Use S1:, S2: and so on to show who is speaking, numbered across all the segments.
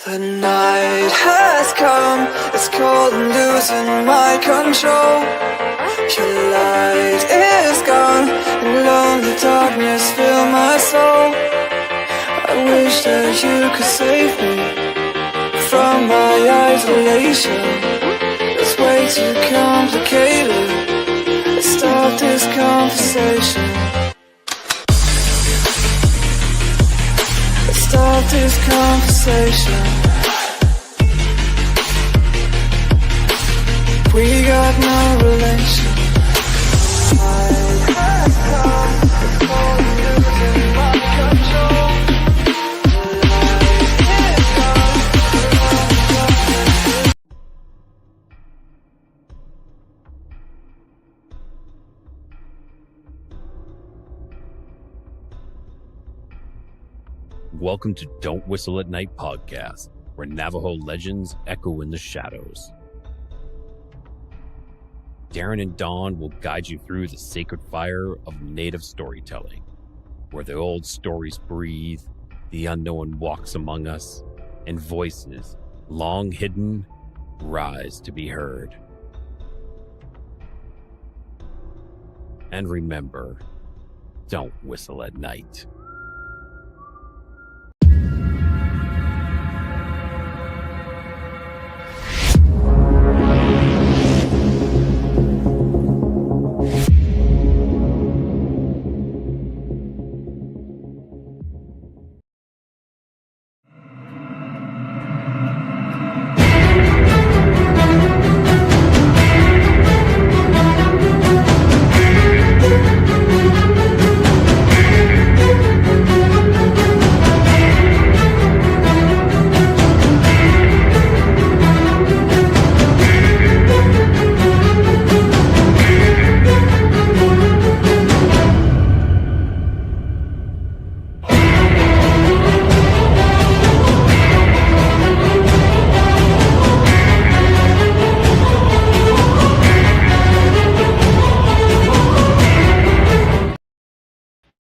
S1: The night has come, it's cold and losing my control. Your light is gone, and lonely darkness fill my soul. I wish that you could save me from my isolation. It's way too complicated. Let's start this conversation. Let's start this conversation. We got no relation.
S2: Welcome to Don't Whistle at Night podcast, where Navajo legends echo in the shadows. Darren and Dawn will guide you through the sacred fire of native storytelling, where the old stories breathe, the unknown walks among us, and voices, long hidden, rise to be heard. And remember, don't whistle at night.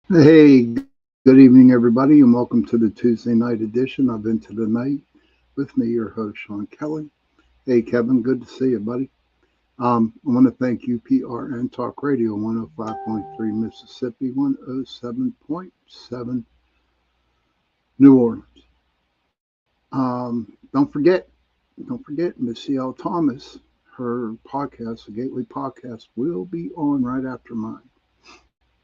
S3: Hey, good evening, everybody, and welcome to the Tuesday night edition of Into the Night. With me, your host, Sean Kelly. Hey, Kevin, good to see you, buddy. I want to thank UPRN Talk Radio, 105.3 Mississippi, 107.7 New Orleans. Don't forget, Miss L. Thomas, her podcast, the Gateway Podcast, will be on right after mine.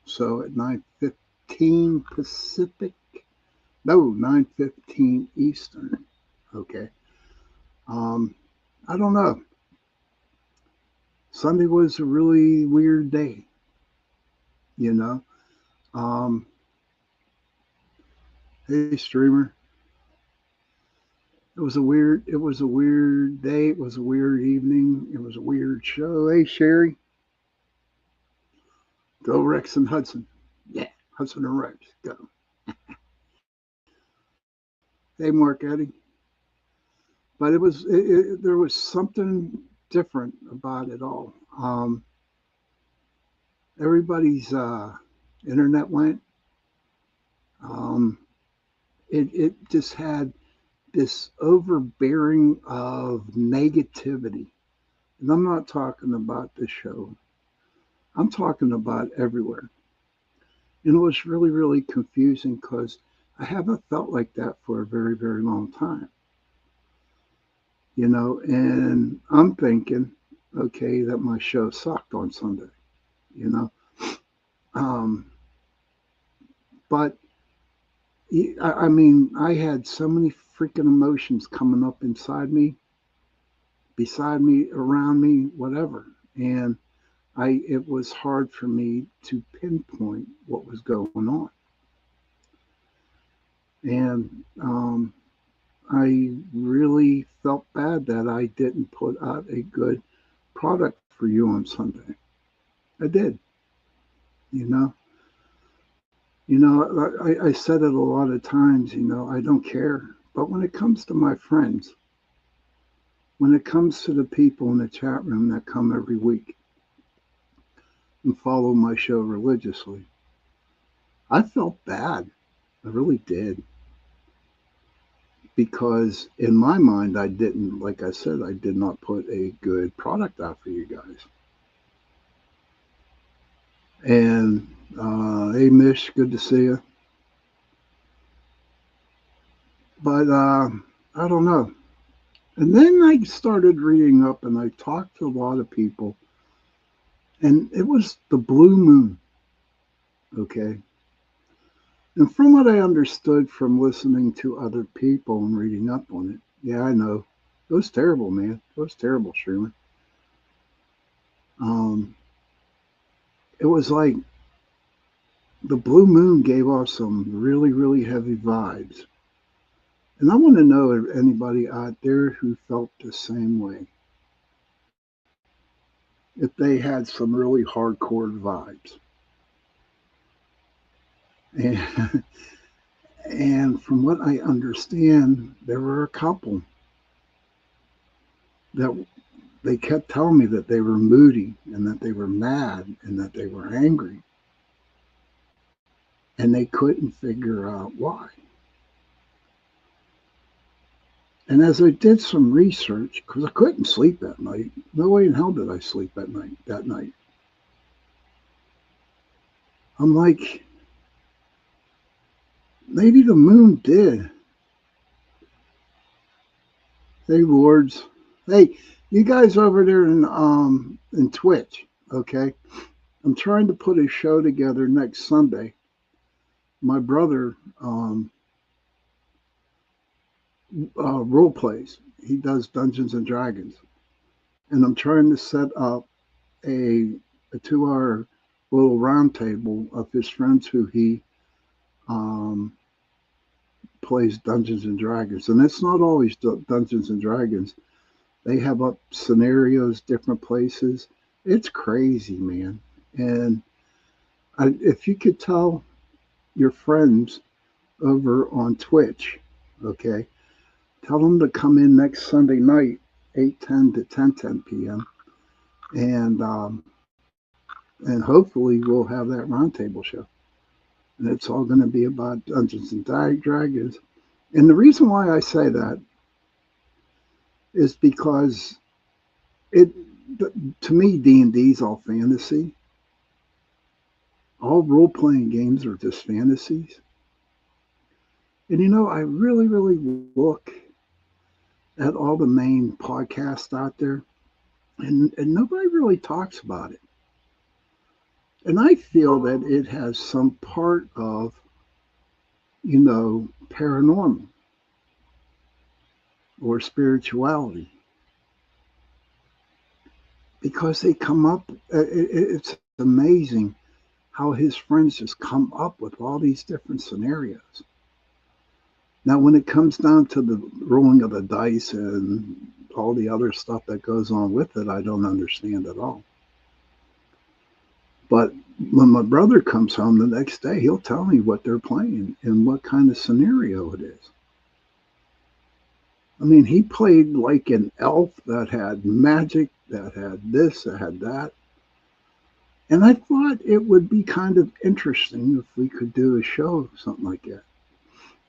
S3: So at 9:15 Pacific, no, 9:15 Eastern. Okay. I don't know. Sunday was a really weird day, you know. Hey, streamer. It was a weird day. It was a weird evening. It was a weird show. Hey, Sherry. Go Rex and Hudson. Yeah, Hudson and Rex. Go. Hey, Mark Eddie. But there was something different about it all. Everybody's internet went. It just had this overbearing of negativity. And I'm not talking about the show. I'm talking about everywhere. And it was really, really confusing because I haven't felt like that for a very, very long time. You know, and I'm thinking, okay, that my show sucked on Sunday, you know. But, I mean, I had so many freaking emotions coming up inside me, beside me, around me, whatever. And it was hard for me to pinpoint what was going on. And I really felt bad that I didn't put out a good product for you on Sunday. I did, you know. I said it a lot of times, you know, I don't care. But when it comes to my friends, when it comes to the people in the chat room that come every week, and follow my show religiously, I felt bad. I really did. because in my mind, I didn't, like I said, I did not put a good product out for you guys. And hey, Mish, good to see you. But I don't know. And then I started reading up and I talked to a lot of people, and it was the blue moon, okay? And from what I understood from listening to other people and reading up on it, yeah, I know. It was terrible, man. It was terrible, Sherman. Um, it was like the blue moon gave off some really, really heavy vibes. And I want to know if anybody out there who felt the same way, if they had some really hardcore vibes. And, and from what I understand, there were a couple that they kept telling me that they were moody and that they were mad and that they were angry. And they couldn't figure out why. And as I did some research, because I couldn't sleep that night, no way in hell did I sleep that night. I'm like, maybe the moon did. Hey, Lords. Hey, you guys over there in Twitch, okay? I'm trying to put a show together next Sunday. My brother role plays. He does Dungeons and Dragons, and I'm trying to set up a 2 hour little round table of his friends who he um, plays Dungeons and Dragons, and it's not always Dungeons and Dragons. They have up scenarios, different places. It's crazy, man. And if you could tell your friends over on Twitch, okay, tell them to come in next Sunday night, 8:10 to 10:10 p.m. and and hopefully we'll have that roundtable show. And it's all going to be about Dungeons and Dragons. And the reason why I say that is because it, to me, D&D is all fantasy. All role-playing games are just fantasies. And you know, I really, really look at all the main podcasts out there, and nobody really talks about it. And I feel that it has some part of, paranormal or spirituality because they come up. It's amazing how his friends just come up with all these different scenarios. Now, when it comes down to the rolling of the dice and all the other stuff that goes on with it, I don't understand at all. But when my brother comes home the next day, he'll tell me what they're playing and what kind of scenario it is. I mean, he played like an elf that had magic, that had this, that had that. And I thought it would be kind of interesting if we could do a show, something like that.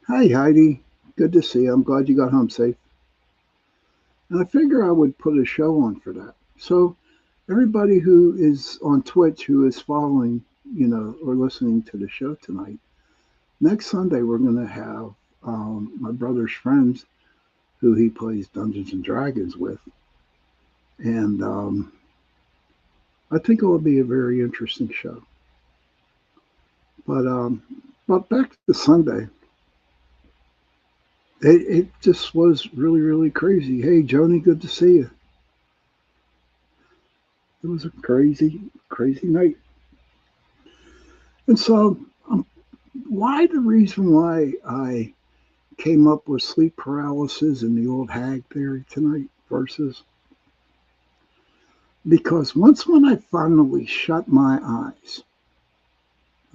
S3: Hi, Heidi. Good to see you. I'm glad you got home safe. And I figure I would put a show on for that. So everybody who is on Twitch who is following, or listening to the show tonight, next Sunday we're going to have my brother's friends who he plays Dungeons and Dragons with. And I think it will be a very interesting show. But back to Sunday. It just was really, really crazy. Hey, Joni, good to see you. It was a crazy, crazy night. And so, the reason why I came up with sleep paralysis and the old hag theory tonight versus because when I finally shut my eyes,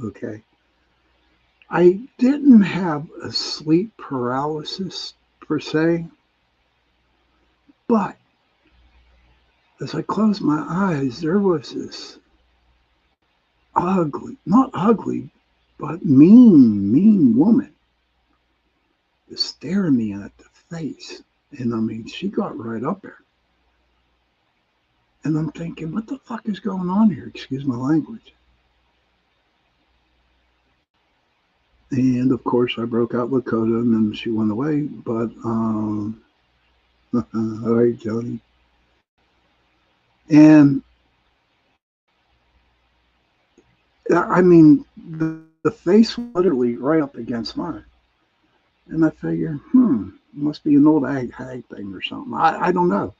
S3: okay, I didn't have a sleep paralysis per se, but as I closed my eyes, there was this ugly, not ugly, but mean woman. staring me at the face. And I mean, she got right up there. And I'm thinking, what the fuck is going on here? Excuse my language. And of course, I broke out with Coda, and then she went away. But, all right, Jody. And I mean, the face was literally right up against mine. And I figured, it must be an old hag thing or something. I don't know.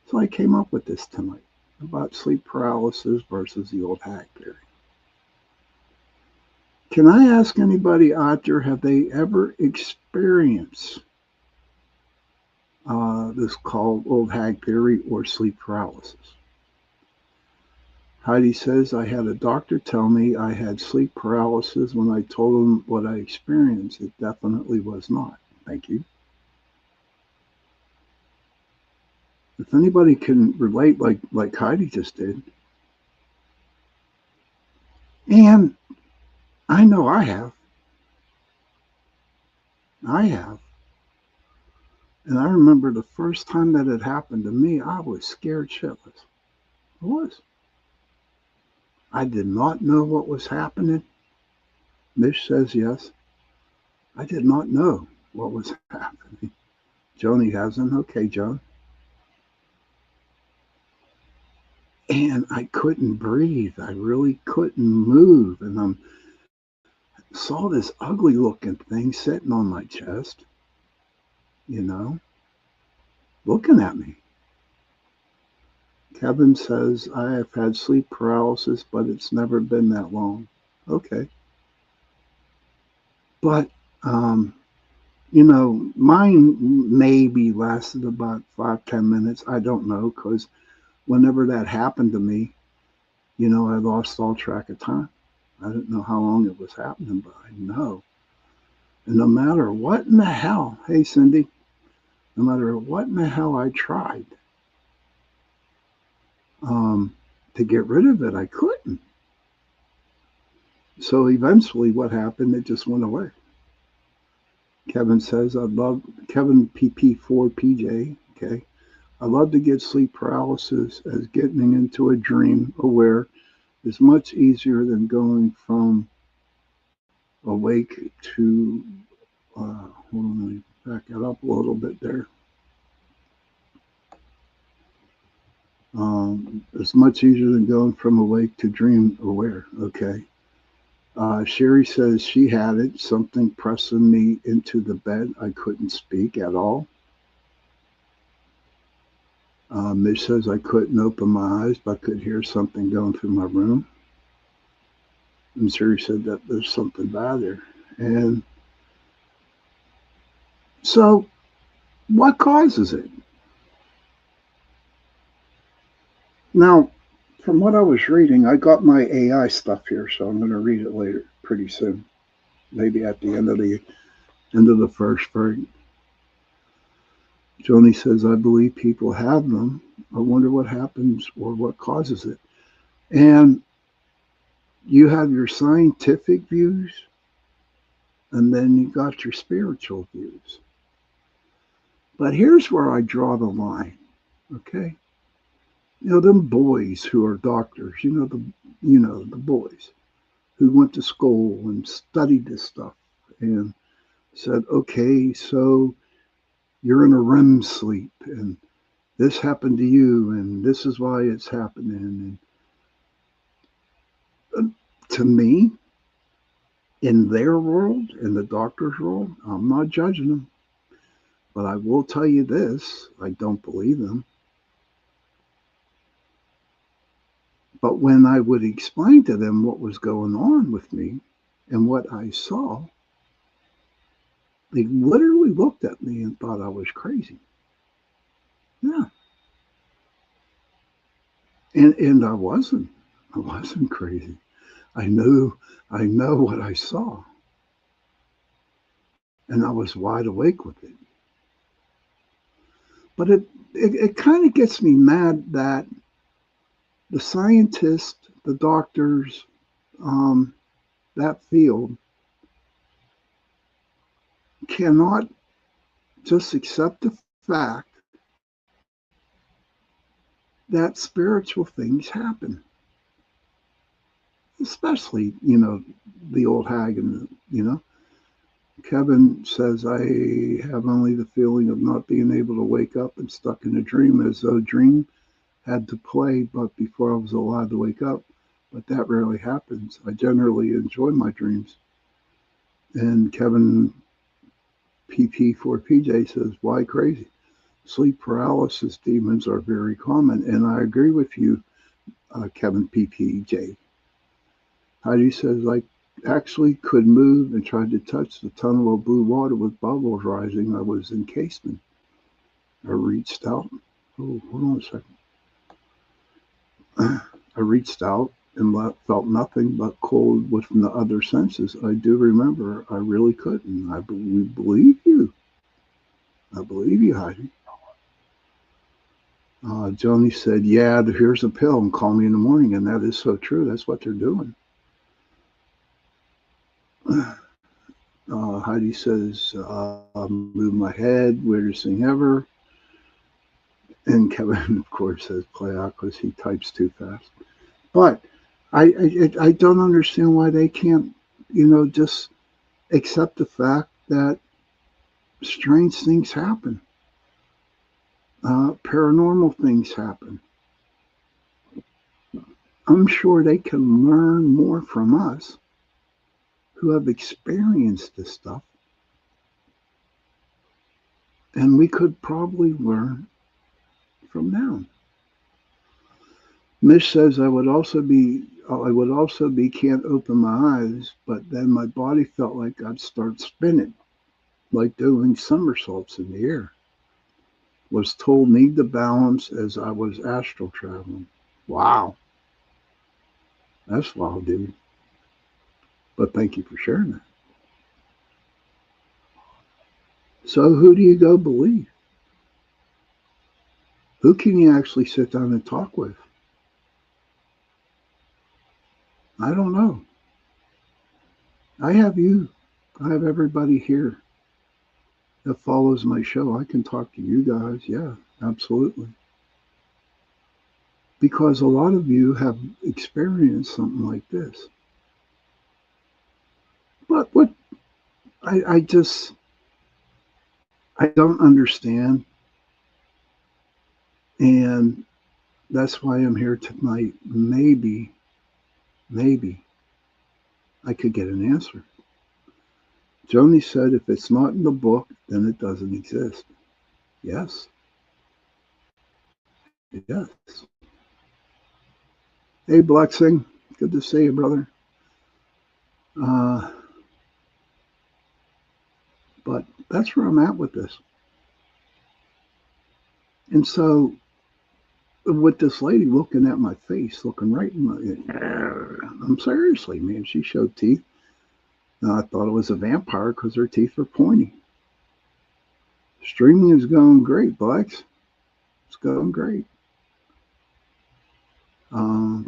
S3: So I came up with this tonight about sleep paralysis versus the old hag theory. Can I ask anybody out there, have they ever experienced this called old hag theory or sleep paralysis? Heidi says, I had a doctor tell me I had sleep paralysis. When I told him what I experienced, it definitely was not. Thank you. If anybody can relate like Heidi just did, and I know I have. And I remember the first time that it happened to me, I was scared shitless. I was. I did not know what was happening. Mish says yes. I did not know what was happening. Joni hasn't. Okay, Joan. And I couldn't breathe. I really couldn't move. And I saw this ugly looking thing sitting on my chest, looking at me. Kevin says, I have had sleep paralysis, but it's never been that long. Okay. But, mine maybe lasted about 5-10 minutes. I don't know, because whenever that happened to me, I lost all track of time. I didn't know how long it was happening, but I know. And no matter what in the hell, hey, Cindy, no matter what in the hell I tried to get rid of it, I couldn't. So eventually what happened, it just went away. Kevin says, I'd love, Kevin PP4PJ, okay. I love to get sleep paralysis as getting into a dream aware is much easier than going from awake to, hold on, let me back it up a little bit there. It's much easier than going from awake to dream aware, okay. Sherry says she had it, something pressing me into the bed. I couldn't speak at all. Mish says I couldn't open my eyes, but I could hear something going through my room. And Sherry said that there's something bad there. And so what causes it? Now, from what I was reading, I got my AI stuff here, so I'm going to read it later, pretty soon, maybe at the end of the first break. Joni says, I believe people have them. I wonder what happens or what causes it. And you have your scientific views, and then you got your spiritual views. But here's where I draw the line, okay? Them boys who are doctors, the boys who went to school and studied this stuff and said, okay, so you're in a REM sleep and this happened to you and this is why it's happening. And to me, in their world, in the doctor's world, I'm not judging them. But I will tell you this, I don't believe them. But when I would explain to them what was going on with me and what I saw, they literally looked at me and thought I was crazy. Yeah. And I wasn't crazy. I know what I saw. And I was wide awake with it. But it kind of gets me mad that the scientists, the doctors, that field cannot just accept the fact that spiritual things happen, especially, the old hag Kevin says, I have only the feeling of not being able to wake up and stuck in a dream, as though dream had to play, but before I was allowed to wake up. But that rarely happens. I generally enjoy my dreams. And Kevin PP4PJ says, why crazy? Sleep paralysis demons are very common. And I agree with you, Kevin PPJ. Heidi says, I actually could move and tried to touch the tunnel of blue water with bubbles rising. I was in casement. I reached out. Oh, hold on a second. I reached out and felt nothing but cold within the other senses. I do remember I really couldn't. We believe you. I believe you, Heidi. Joni said, yeah, here's a pill and call me in the morning. And that is so true. That's what they're doing. Heidi says, move my head, weirdest thing ever. And Kevin, of course, says, play out because he types too fast. But I don't understand why they can't, just accept the fact that strange things happen. Paranormal things happen. I'm sure they can learn more from us who have experienced this stuff. And we could probably learn from them. Mish says I would also be can't open my eyes, but then my body felt like I'd start spinning, like doing somersaults in the air. Was told need to balance as I was astral traveling. Wow. That's wild, dude. But thank you for sharing that. So who do you go believe? Who can you actually sit down and talk with? I don't know. I have you. I have everybody here that follows my show. I can talk to you guys. Yeah, absolutely. Because a lot of you have experienced something like this. But what I don't understand. And that's why I'm here tonight. Maybe I could get an answer. Joni said if it's not in the book, then it doesn't exist. Yes. Yes. Hey, Blexing. Good to see you, brother. Uh, but that's where I'm at with this. And so, with this lady looking at my face, looking right in my, I'm seriously, man, she showed teeth. I thought it was a vampire because her teeth are pointy. Streaming is going great, Blex. It's going great.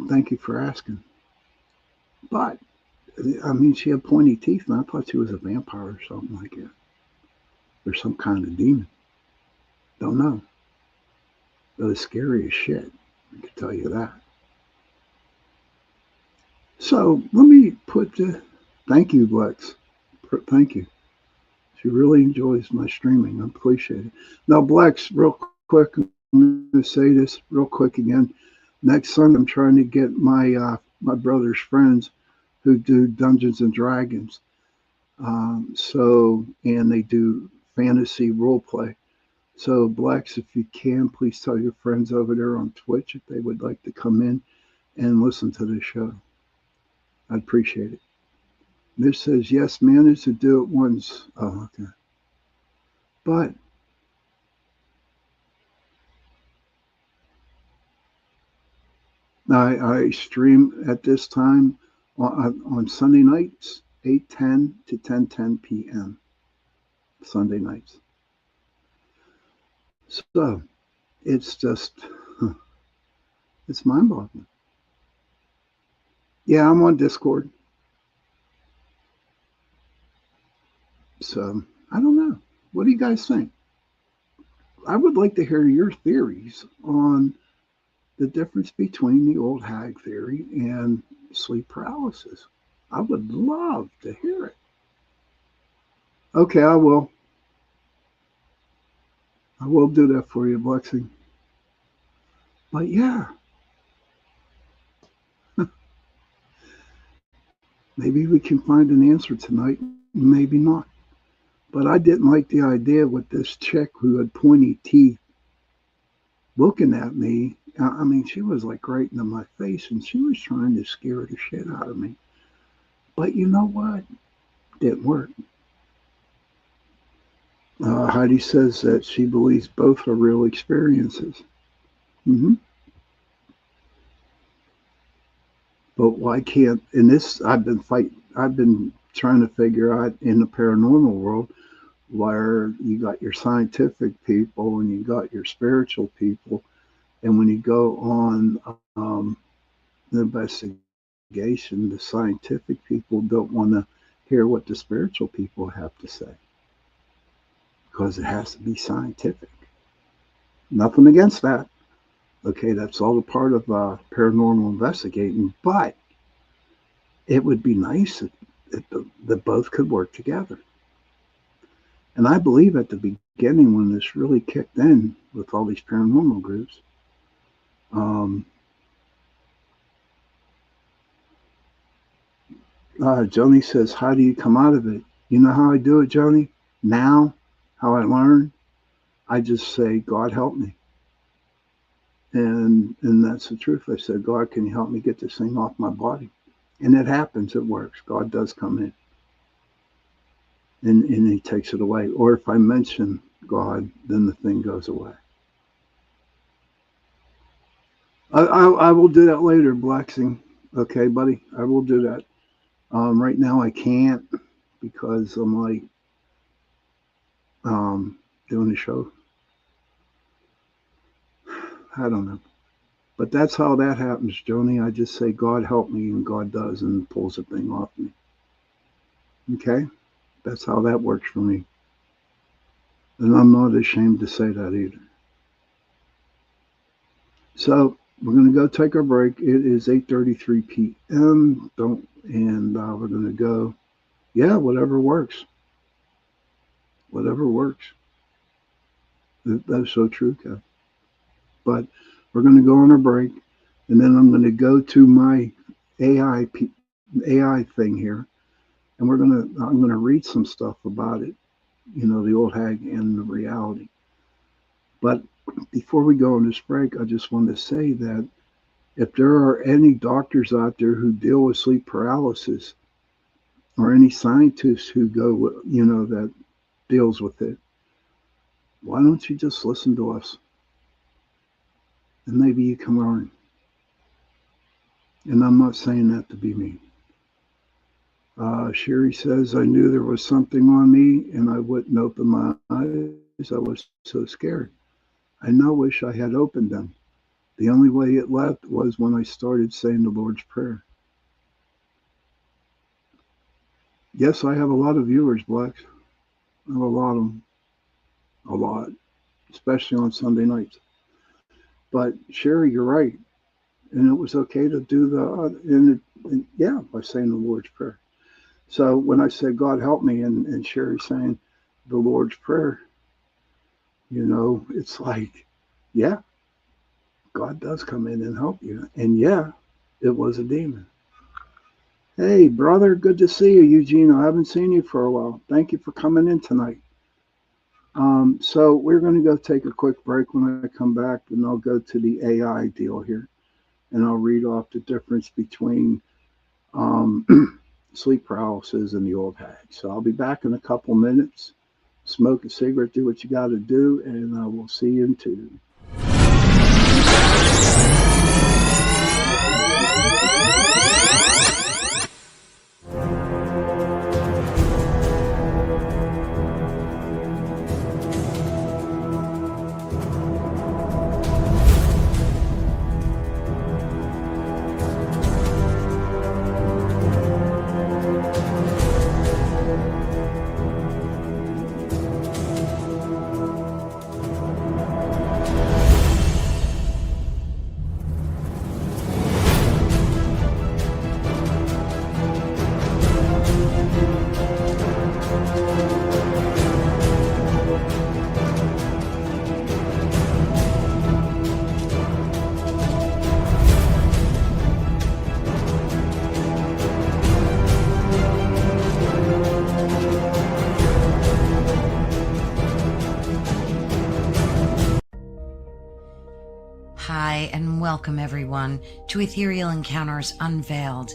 S3: Thank you for asking. But, I mean, she had pointy teeth, and I thought she was a vampire or something like that. Or some kind of demon. Don't know. But it's scary as shit. I can tell you that. So let me put the thank you, Lex. Thank you. She really enjoys my streaming. I appreciate it. Now, Blex, real quick, I'm going to say this real quick again. Next Sunday, I'm trying to get my brother's friends who do Dungeons and Dragons. And they do fantasy role play. So, Blex, if you can, please tell your friends over there on Twitch if they would like to come in and listen to the show. I'd appreciate it. Miss says, yes, managed to do it once. Oh, okay. But I stream at this time on Sunday nights, 8:10 to 10:10 p.m. Sunday nights. So it's just, it's mind-boggling. Yeah, I'm on Discord. So I don't know. What do you guys think? I would like to hear your theories on the difference between the old hag theory and sleep paralysis. I would love to hear it. Okay, I will. I will do that for you, Lexi. But yeah, maybe we can find an answer tonight. Maybe not. But I didn't like the idea with this chick who had pointy teeth looking at me. I mean, she was like right into my face and she was trying to scare the shit out of me. But you know what? Didn't work. Heidi says that she believes both are real experiences. hmm But why can't, in this, I've been trying to figure out in the paranormal world where you got your scientific people and you got your spiritual people. And when you go on the investigation, the scientific people don't want to hear what the spiritual people have to say because it has to be scientific. Nothing against that. Okay, that's all a part of paranormal investigating, but it would be nice if both could work together. And I believe at the beginning, when this really kicked in with all these paranormal groups, um, Joni says, "How do you come out of it?" You know how I do it, Joni? Now, how I learn, I just say, "God help me," and that's the truth. I said, "God, can you help me get this thing off my body?" And it happens. It works. God does come in, and He takes it away. Or if I mention God, then the thing goes away. I will do that later, Blacksing. Okay, buddy, I will do that. Right now I can't because I'm like doing the show. I don't know. But that's how that happens, Joni. I just say, God help me, and God does, and pulls the thing off me. Okay? That's how that works for me. And I'm not ashamed to say that either. So we're going to go take our break. It is 8:33 p.m. We're going to go. Yeah, whatever works. Whatever works. That's so true, Kev. But we're going to go on a break, and then I'm going to go to my AI thing here, and I'm going to read some stuff about it. You know, the old hag and the reality. But before we go on this break, I just want to say that if there are any doctors out there who deal with sleep paralysis, or any scientists who go, that deals with it, why don't you just listen to us? And maybe you can learn. And I'm not saying that to be mean. Sherry says, I knew there was something on me and I wouldn't open my eyes. I was so scared. I now wish I had opened them. The only way it left was when I started saying the Lord's Prayer. Yes, I have a lot of viewers, Blacks. I have a lot of them. A lot. Especially on Sunday nights. But Sherry, you're right. And it was okay to do by saying the Lord's Prayer. So when I said, God help me, and Sherry saying the Lord's Prayer, it's like, yeah, God does come in and help you. And yeah, it was a demon. Hey, brother, good to see you, Eugene. I haven't seen you for a while. Thank you for coming in tonight. So we're going to go take a quick break. When I come back, and I'll go to the AI deal here, and I'll read off the difference between sleep paralysis and the old hag. So I'll be back in a couple minutes. Smoke a cigarette, do what you got to do, and we'll see you in 2.
S4: welcome everyone to Ethereal Encounters Unveiled.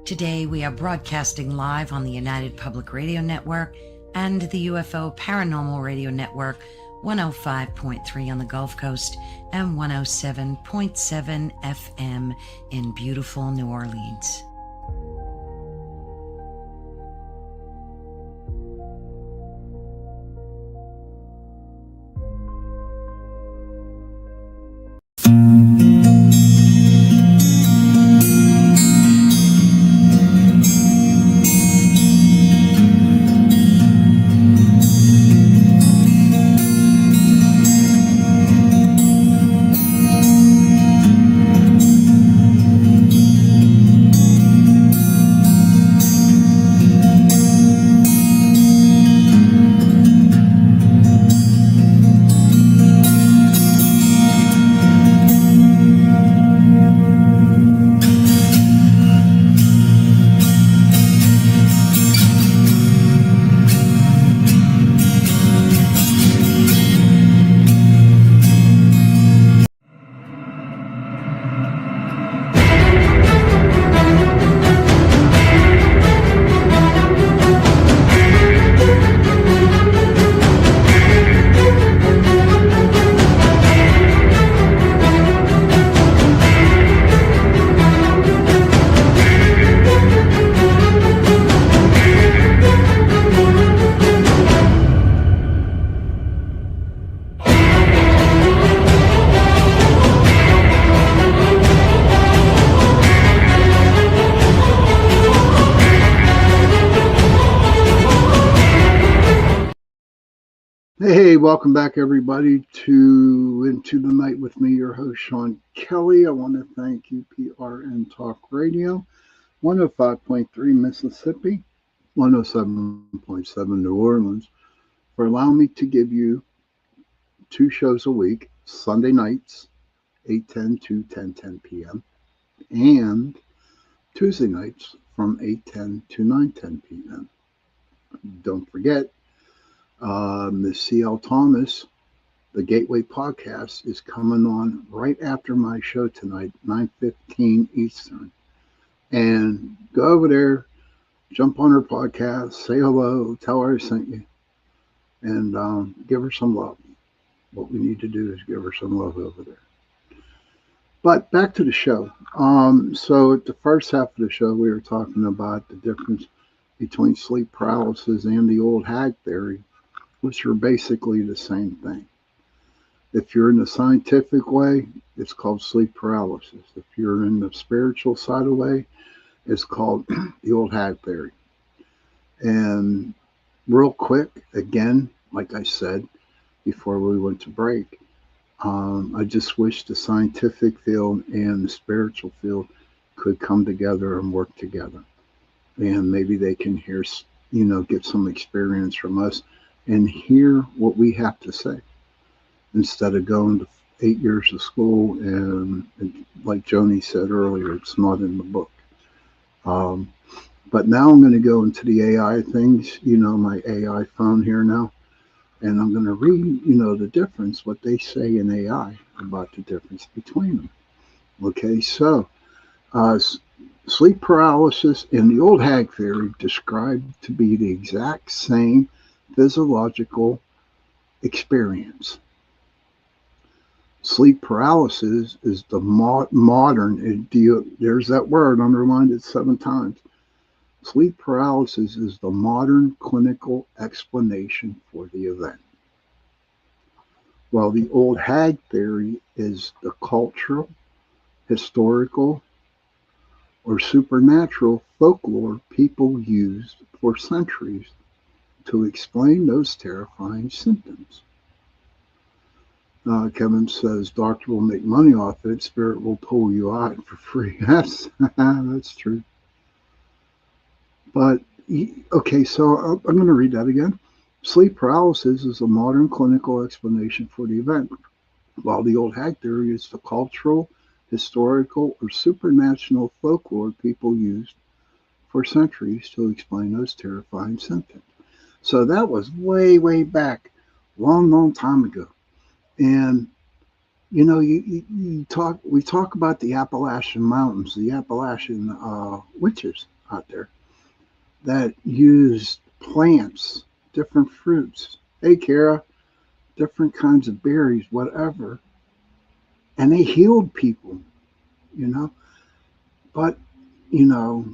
S4: Today we are broadcasting live on the United Public Radio Network and the UFO Paranormal Radio Network, 105.3 on the Gulf Coast and 107.7 FM in beautiful New Orleans.
S3: Hey, welcome back everybody to Into the Night with me, your host Sean Kelly. I want to thank UPRN Talk Radio, 105.3 Mississippi, 107.7 New Orleans, for allowing me to give you 2 shows a week, Sunday nights, 8:10 to 10:10 p.m., and Tuesday nights from 8:10 to 9:10 p.m. Don't forget, Miss C.L. Thomas, the Gateway Podcast, is coming on right after my show tonight, 9:15 Eastern. And go over there, jump on her podcast, say hello, tell her I sent you, and give her some love. What we need to do is give her some love over there. But back to the show. So at the first half of the show, we were talking about the difference between sleep paralysis and the old hag theory, which are basically the same thing. If you're in the scientific way, it's called sleep paralysis. If you're in the spiritual side of the way, it's called the old hag theory. And real quick, again, like I said before we went to break, I just wish the scientific field and the spiritual field could come together and work together. And maybe they can hear, get some experience from us and hear what we have to say instead of going to 8 years of school and like Joni said earlier, it's not in the book. But now I'm going to go into the AI things, my AI phone here now, and I'm going to read, the difference, what they say in AI about the difference between them. Okay, so sleep paralysis and the old hag theory described to be the exact same physiological experience. Sleep paralysis is the modern, there's that word, underlined it 7 times. Sleep paralysis is the modern clinical explanation for the event, while the old hag theory is the cultural, historical, or supernatural folklore people used for centuries to explain those terrifying symptoms. Kevin says, doctor will make money off it, spirit will pull you out for free. That's true. But, okay, so I'm going to read that again. Sleep paralysis is a modern clinical explanation for the event, while the old hag theory is the cultural, historical, or supernatural folklore people used for centuries to explain those terrifying symptoms. So that was way, way back, long, long time ago. And You know, we talk about the Appalachian Mountains, the Appalachian witches out there that used plants, different fruits. Hey, Kara, different kinds of berries, whatever, and they healed people. You know, but you know,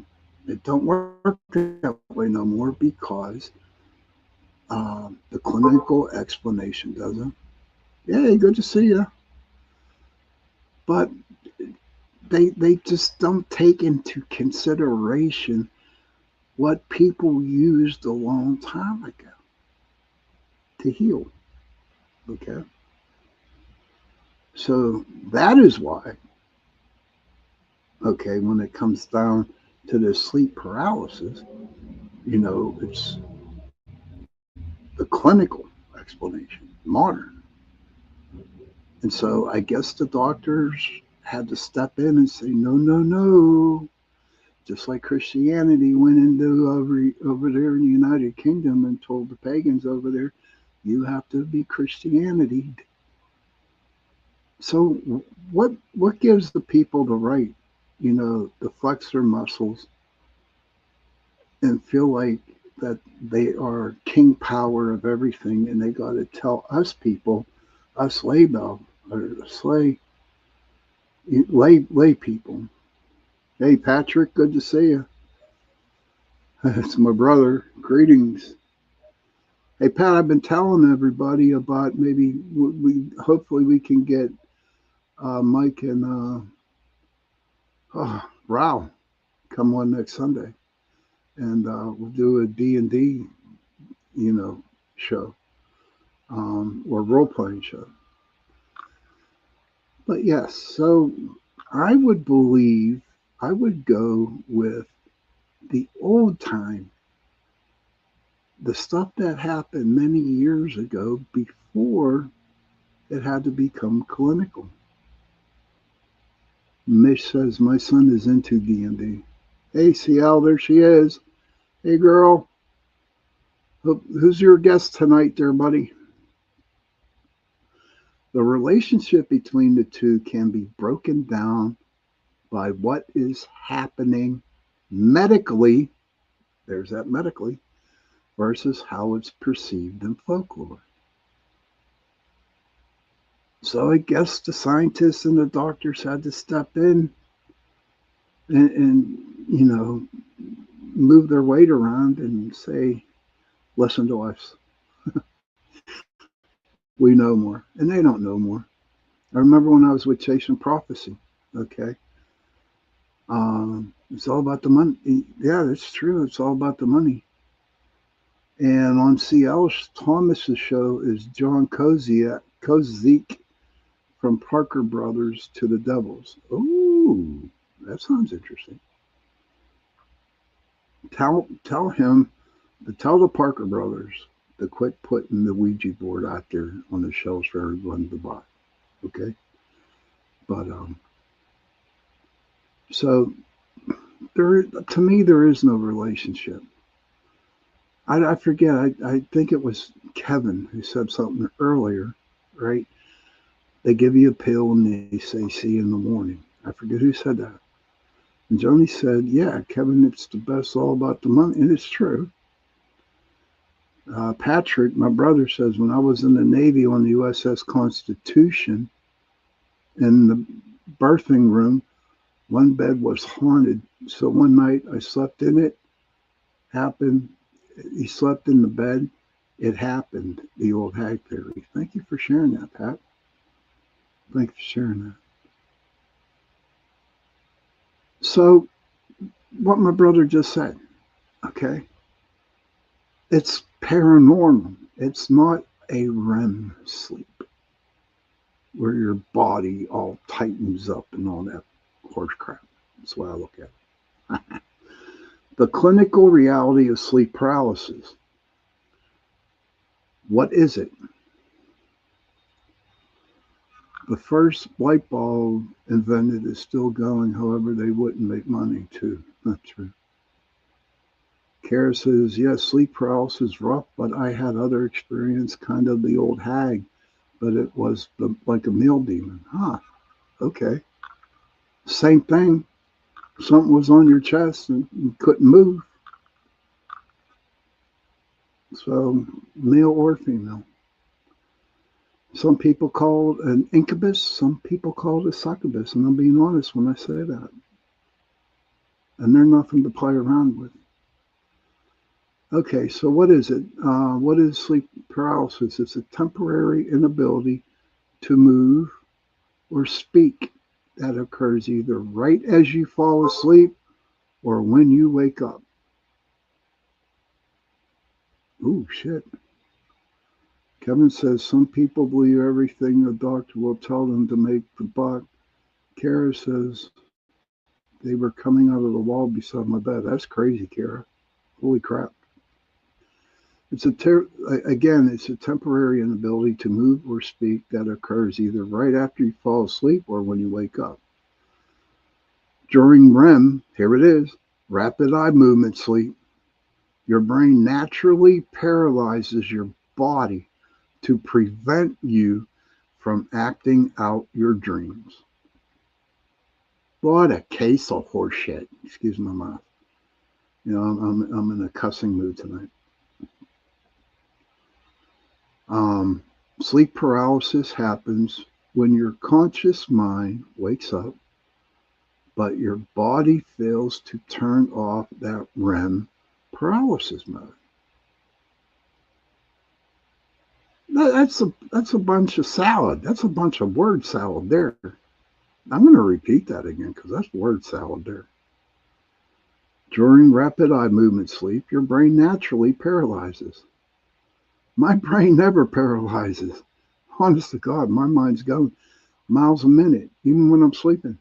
S3: it don't work that way no more because the clinical explanation doesn't. Hey, good to see you. But they just don't take into consideration what people used a long time ago to heal. Okay, so that is why. Okay, when it comes down to the sleep paralysis, it's the clinical explanation, modern. And so I guess the doctors had to step in and say, no, no, no. Just like Christianity went into over there in the United Kingdom and told the pagans over there, you have to be Christianity. So what gives the people the right, to flex their muscles and feel like that they are king power of everything, and they got to tell us people, us lay people. Hey, Patrick, good to see you. It's my brother. Greetings. Hey, Pat, I've been telling everybody about maybe we hopefully we can get Mike and Rao come on next Sunday, and we'll do a D&D, show, or role playing show. But yes, so I would believe I would go with the old time, the stuff that happened many years ago before it had to become clinical. Mish says my son is into D&D. Hey, CL, there she is. Hey, girl. Who's your guest tonight, there, buddy? The relationship between the two can be broken down by what is happening medically. There's that medically versus how it's perceived in folklore. So I guess the scientists and the doctors had to step in and move their weight around and say, listen to us. We know more. And they don't know more. I remember when I was with Chasing Prophecy, okay? It's all about the money. Yeah, that's true. It's all about the money. And on C.L. Thomas's show is John Kozik from Parker Brothers to the Devils. Ooh, that sounds interesting. Tell him to tell the Parker Brothers to quit putting the Ouija board out there on the shelves for everyone to buy. Okay, but so to me there is no relationship. I forget. I think it was Kevin who said something earlier, right? They give you a pill and they say see you in the morning. I forget who said that. And Joni said, yeah, Kevin, it's the best, all about the money. And it's true. Patrick, my brother, says, when I was in the Navy on the USS Constitution, in the berthing room, one bed was haunted. So one night I slept in it. Happened. He slept in the bed. It happened. The old hag theory. Thank you for sharing that, Pat. Thank you for sharing that. So, what my brother just said, okay, it's paranormal. It's not a REM sleep where your body all tightens up and all that horse crap. That's what I look at. The clinical reality of sleep paralysis. What is it? The first light bulb invented is still going, however, they wouldn't make money too. That's true. Kara says, yes, sleep paralysis is rough, but I had other experience, kind of the old hag. but it was like a meal demon. Huh, okay. Same thing. Something was on your chest and you couldn't move. So, male or female. Some people call it an incubus, some people call it a succubus, and I'm being honest when I say that. And they're nothing to play around with. Okay, so what is it? What is sleep paralysis? It's a temporary inability to move or speak that occurs either right as you fall asleep or when you wake up. Ooh, shit. Kevin says some people believe everything the doctor will tell them to make the buck. Kara says they were coming out of the wall beside my bed. That's crazy, Kara. Holy crap. Again, it's a temporary inability to move or speak that occurs either right after you fall asleep or when you wake up. During REM, here it is, rapid eye movement sleep, your brain naturally paralyzes your body to prevent you from acting out your dreams. What a case of horseshit. Excuse my mouth. You know, I'm in a cussing mood tonight. Sleep paralysis happens when your conscious mind wakes up, but your body fails to turn off that REM paralysis mode. That's a bunch of salad. That's a bunch of word salad there. I'm going to repeat that again because that's word salad there. During rapid eye movement sleep, your brain naturally paralyzes. My brain never paralyzes. Honest to God, my mind's going miles a minute, even when I'm sleeping.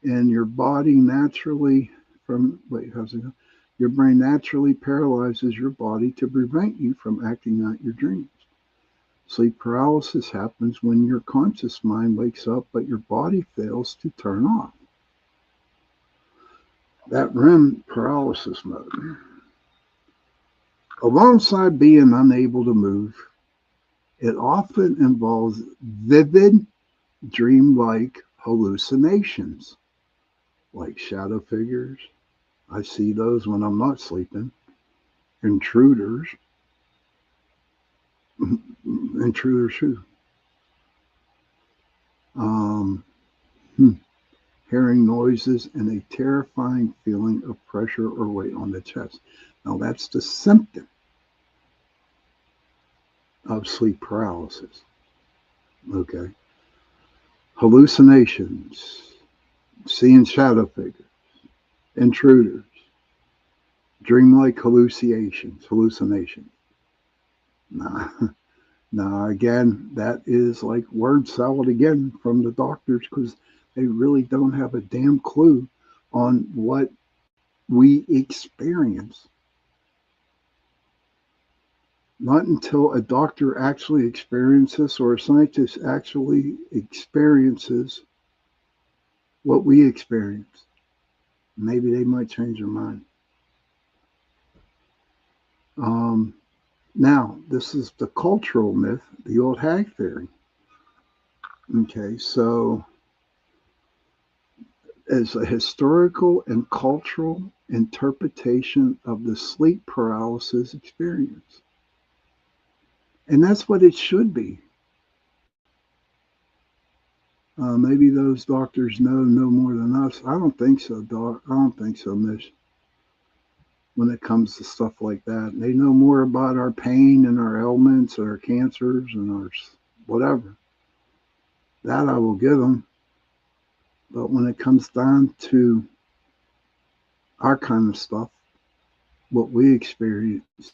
S3: And your body naturally, how's it go? Your brain naturally paralyzes your body to prevent you from acting out your dreams. Sleep paralysis happens when your conscious mind wakes up, but your body fails to turn off that REM paralysis mode. Alongside being unable to move, it often involves vivid, dreamlike hallucinations, like shadow figures. I see those when I'm not sleeping. Intruders. Intruders who? Um, Hearing noises and a terrifying feeling of pressure or weight on the chest. Now that's the symptom of sleep paralysis. Okay. Hallucinations, seeing shadow figures, intruders, dreamlike hallucinations. Nah, again, that is like word salad again from the doctors because they really don't have a damn clue on what we experience. Not until a doctor actually experiences or a scientist actually experiences what we experience. Maybe they might change their mind. Now, this is the cultural myth, the old hag theory. Okay, so as a historical and cultural interpretation of the sleep paralysis experience. And that's what it should be. Maybe those doctors know more than us. I don't think so, Doc. I don't think so, Mish. When it comes to stuff like that, they know more about our pain and our ailments, our cancers, and our whatever. That I will give them. But when it comes down to our kind of stuff, what we experience,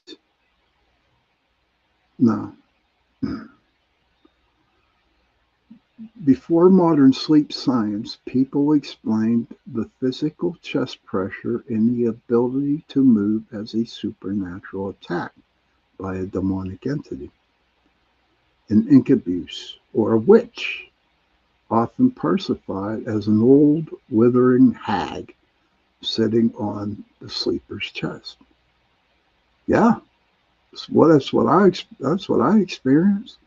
S3: no. Before modern sleep science, people explained the physical chest pressure and the ability to move as a supernatural attack by a demonic entity, an incubus, or a witch, often personified as an old, withering hag sitting on the sleeper's chest. Yeah, that's what I experienced.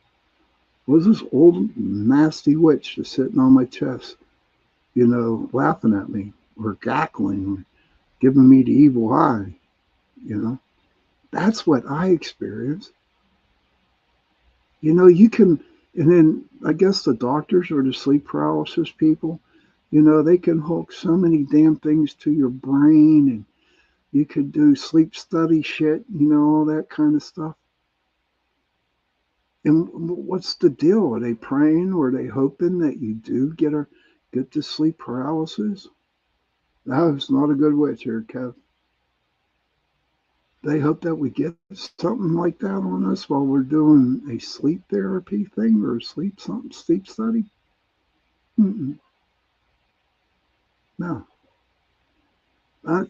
S3: was this old nasty witch just sitting on my chest, laughing at me or cackling or giving me the evil eye, you know. That's what I experienced. You can, and then I guess the doctors or the sleep paralysis people, they can hook so many damn things to your brain, and you could do sleep study shit, all that kind of stuff. And what's the deal? Are they praying or are they hoping that you do get the sleep paralysis? No, it's not a good witch here, Kev. They hope that we get something like that on us while we're doing a sleep therapy thing or sleep study. Mm-mm. No.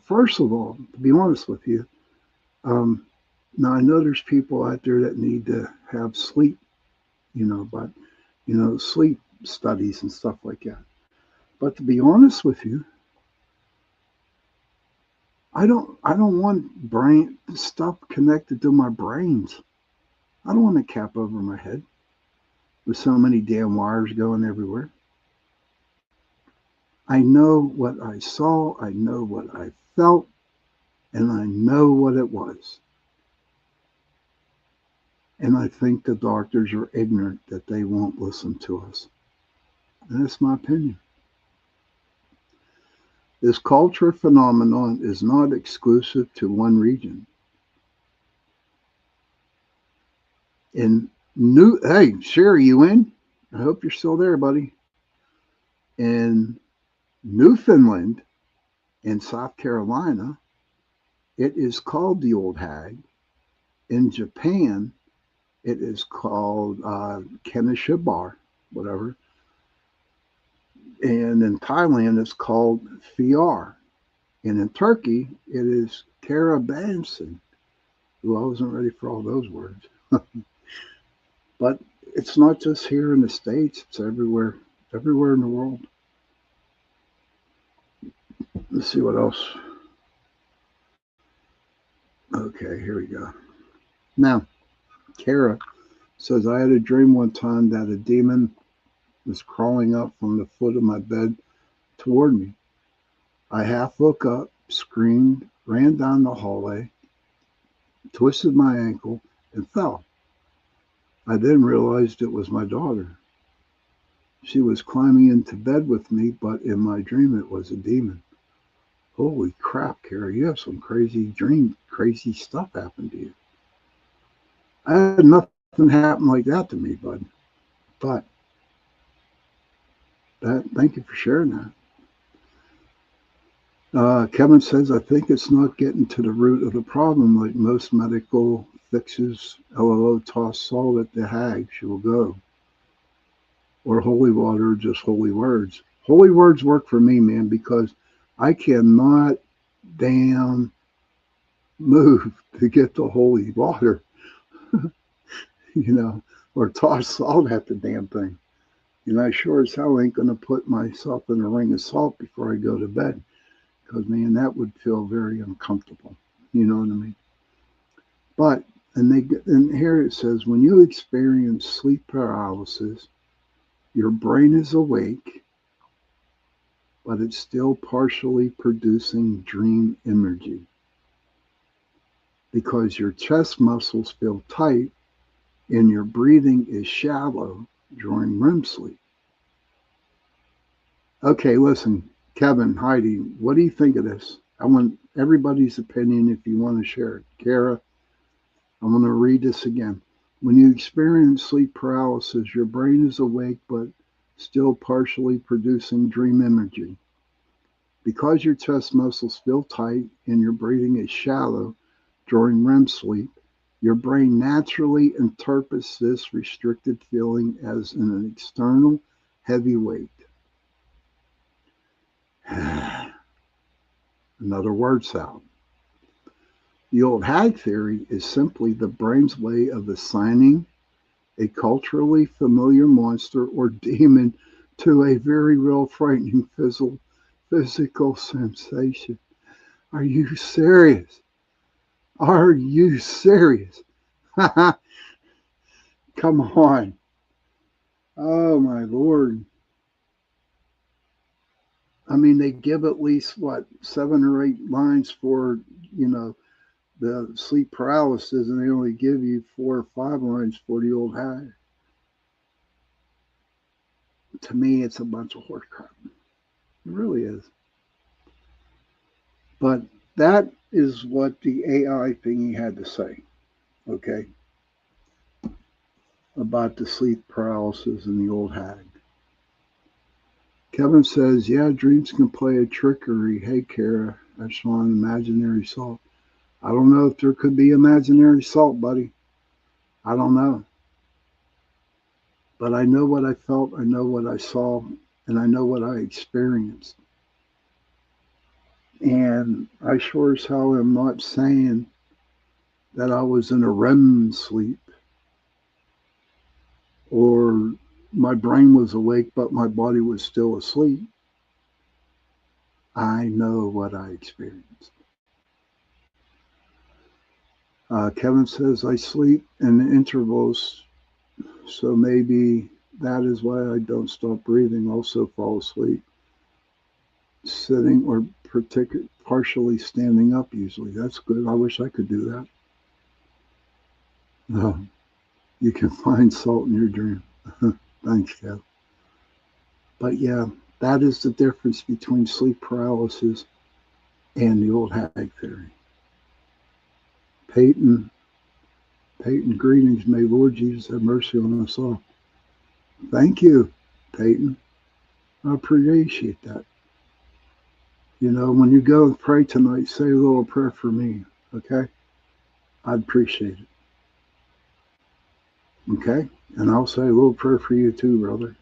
S3: First of all, to be honest with you, um, now I know there's people out there that need to have sleep, but sleep studies and stuff like that. But to be honest with you, I don't want brain stuff connected to my brains. I don't want a cap over my head with so many damn wires going everywhere. I know what I saw, I know what I felt, and I know what it was. And I think the doctors are ignorant that they won't listen to us. And that's my opinion. This culture phenomenon is not exclusive to one region. Hey, Sherry, you in? I hope you're still there, buddy. In Newfoundland and South Carolina, it is called the old hag. In Japan, it is called Kenishibar, whatever. And in Thailand, it's called Fiar. And in Turkey, it is Karabansin. Ooh, I wasn't ready for all those words. But it's not just here in the States, it's everywhere in the world. Let's see what else. Okay, here we go. Now, Kara says, I had a dream one time that a demon was crawling up from the foot of my bed toward me. I half woke up, screamed, ran down the hallway, twisted my ankle, and fell. I then realized it was my daughter. She was climbing into bed with me, but in my dream it was a demon. Holy crap, Kara, you have some crazy stuff happen to you. I had nothing happen like that to me, bud. But thank you for sharing that. Kevin says, I think it's not getting to the root of the problem like most medical fixes. LOL, toss salt at the hag, she will go. Or holy water, just holy words. Holy words work for me, man, because I cannot damn move to get the holy water, or toss salt at the damn thing. I sure as hell ain't going to put myself in a ring of salt before I go to bed. Because, man, that would feel very uncomfortable. You know what I mean? But, and here it says, when you experience sleep paralysis, your brain is awake, but it's still partially producing dream imagery. Because your chest muscles feel tight and your breathing is shallow during REM sleep. Okay, listen, Kevin, Heidi, what do you think of this? I want everybody's opinion if you want to share it. Kara, I'm going to read this again. When you experience sleep paralysis, your brain is awake but still partially producing dream imagery. Because your chest muscles feel tight and your breathing is shallow during REM sleep, your brain naturally interprets this restricted feeling as an external heavy weight. Another word salad. The old hag theory is simply the brain's way of assigning a culturally familiar monster or demon to a very real frightening physical sensation. Are you serious? Are you serious? Come on. Oh my Lord. I mean, they give at least what, 7 or 8 lines for, you know, the sleep paralysis, and they only give you 4 or 5 lines for the old hag. To me, it's a bunch of horse crap. It really is. But that is what the AI thingy had to say, okay, about the sleep paralysis and the old hag. Kevin says, yeah, dreams can play a trickery. Hey, Kara, I saw an imaginary salt. I don't know if there could be imaginary salt, buddy. I don't know. But I know what I felt, I know what I saw, and I know what I experienced. And I sure as hell am not saying that I was in a REM sleep or my brain was awake but my body was still asleep. I know what I experienced. Kevin says I sleep in intervals, so maybe that is why I don't stop breathing, also fall asleep, sitting or partially standing up usually. That's good. I wish I could do that. No, you can find salt in your dream. Thanks, Kev. But yeah, that is the difference between sleep paralysis and the old hag theory. Peyton, Peyton, greetings. May Lord Jesus have mercy on us all. Thank you, Peyton. I appreciate that. You know, when you go and pray tonight, say a little prayer for me, okay? I'd appreciate it. Okay? And I'll say a little prayer for you too, brother.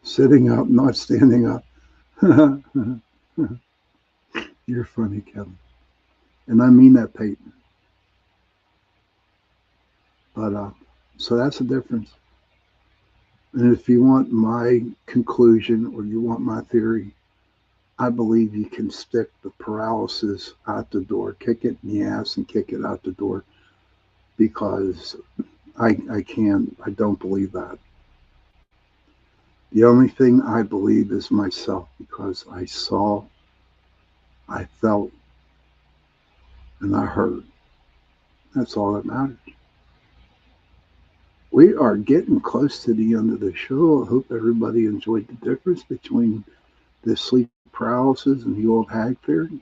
S3: Sitting up, not standing up. You're funny, Kevin. And I mean that, Peyton. But so that's the difference. And if you want my conclusion or you want my theory, I believe you can stick the paralysis out the door, kick it in the ass and kick it out the door, because I don't believe that. The only thing I believe is myself, because I saw, I felt, and I heard. That's all that matters. We are getting close to the end of the show. I hope everybody enjoyed the difference between the sleep paralysis and the old hag theory.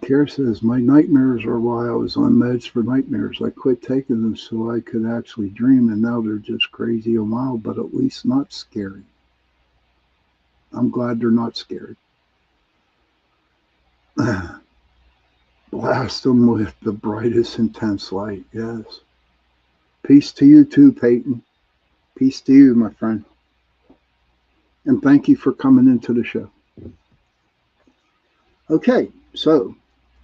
S3: Kara says, my nightmares are why I was on meds for nightmares. I quit taking them so I could actually dream, and now they're just crazy and wild, but at least not scary. I'm glad they're not scary. Blast them with the brightest intense light. Yes. Peace to you too, Peyton. Peace to you, my friend. And thank you for coming into the show. Okay, so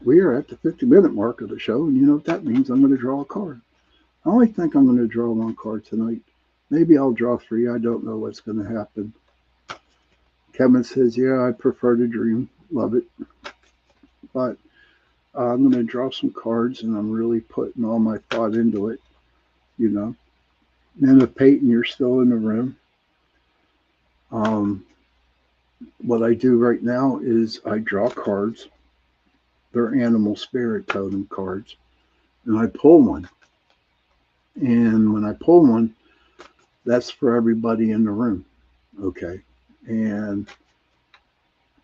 S3: we are at the 50-minute mark of the show, and you know what that means. I'm going to draw a card. I only think I'm going to draw one card tonight. Maybe I'll draw 3. I don't know what's going to happen. Kevin says, yeah, I prefer to dream. Love it. But I'm going to draw some cards, and I'm really putting all my thought into it, you know. And if Peyton, you're still in the room, what I do right now is I draw cards. They're animal spirit totem cards. And I pull one. And when I pull one, that's for everybody in the room. Okay. And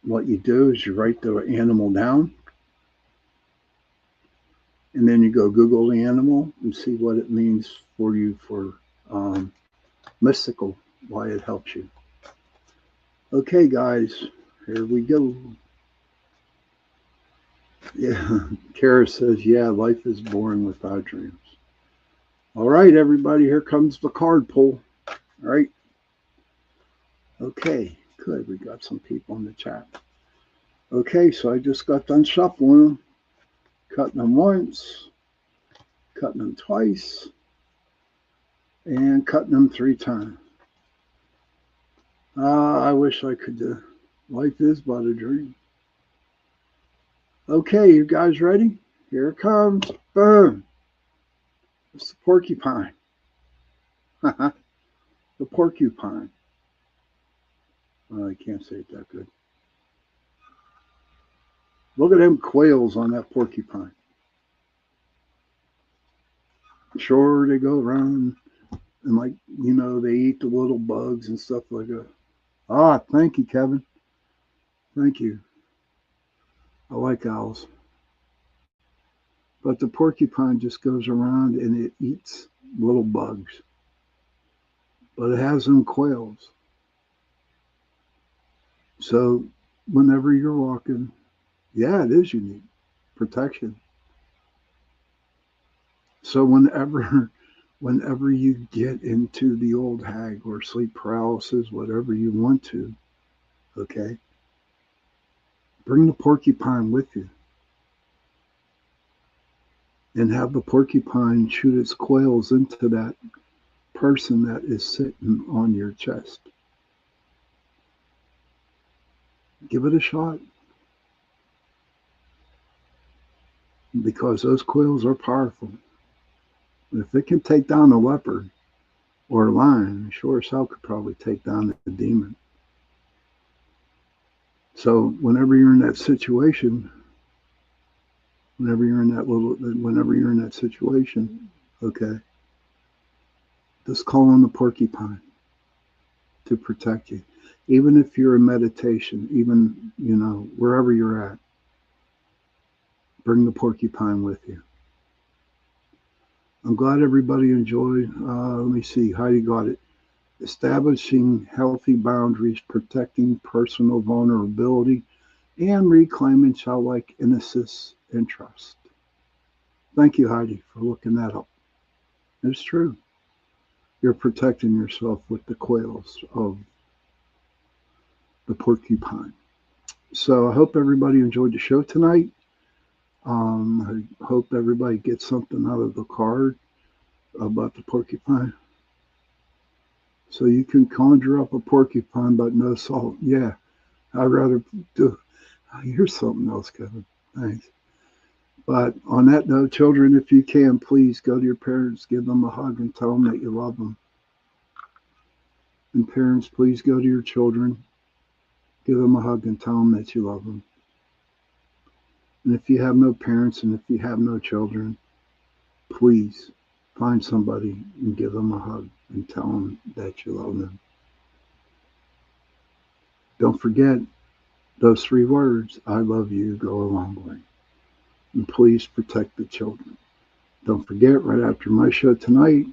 S3: what you do is you write the animal down. And then you go Google the animal and see what it means for you for mystical, why it helps you. Okay, guys, here we go. Yeah, Kara says, yeah, life is boring without dreams. All right, everybody, here comes the card pull. All right. Okay, good. We got some people in the chat. Okay, so I just got done shuffling them, cutting them once, cutting them twice, and cutting them 3 times. I wish I could do. Life is but a dream. Okay, you guys ready? Here it comes. Boom. It's the porcupine. The porcupine. Well, I can't say it that good. Look at them quails on that porcupine. Sure, they go around and like, they eat the little bugs and stuff like that. Ah, thank you, Kevin. Thank you. I like owls. But the porcupine just goes around and it eats little bugs. But it has them quails. So whenever you're walking, yeah, it is unique. Protection. So whenever you get into the old hag or sleep paralysis, whatever you want to, okay, bring the porcupine with you and have the porcupine shoot its coils into that person that is sitting on your chest. Give it a shot because those coils are powerful. If it can take down a leopard or a lion, sure as hell could probably take down a demon. So whenever you're in that situation, whenever you're in that situation, okay, just call on the porcupine to protect you. Even if you're in meditation, even, wherever you're at, bring the porcupine with you. I'm glad everybody enjoyed. Let me see. Heidi got it. Establishing healthy boundaries, protecting personal vulnerability, and reclaiming childlike innocence and trust. Thank you, Heidi, for looking that up. It's true. You're protecting yourself with the coils of the porcupine. So I hope everybody enjoyed the show tonight. I hope everybody gets something out of the card about the porcupine. So you can conjure up a porcupine, but no salt. Yeah, I'd rather do. Here's something else, Kevin. Thanks. But on that note, children, if you can, please go to your parents, give them a hug, and tell them that you love them. And parents, please go to your children, give them a hug, and tell them that you love them. And if you have no parents and if you have no children, please find somebody and give them a hug and tell them that you love them. Don't forget those 3 words, I love you, go a long way. And please protect the children. Don't forget, right after my show tonight,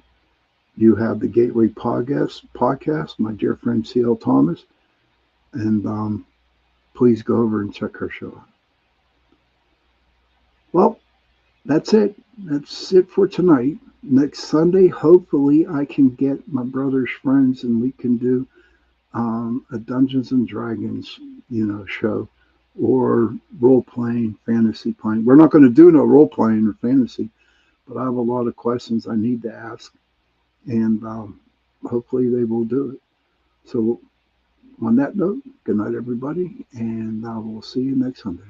S3: you have the Gateway podcast, my dear friend C.L. Thomas. And please go over and check her show out. Well, that's it. That's it for tonight. Next Sunday, hopefully, I can get my brother's friends and we can do a Dungeons and Dragons, show or role playing, fantasy playing. We're not going to do no role playing or fantasy, but I have a lot of questions I need to ask, and hopefully they will do it. So, on that note, good night, everybody, and I will see you next Sunday.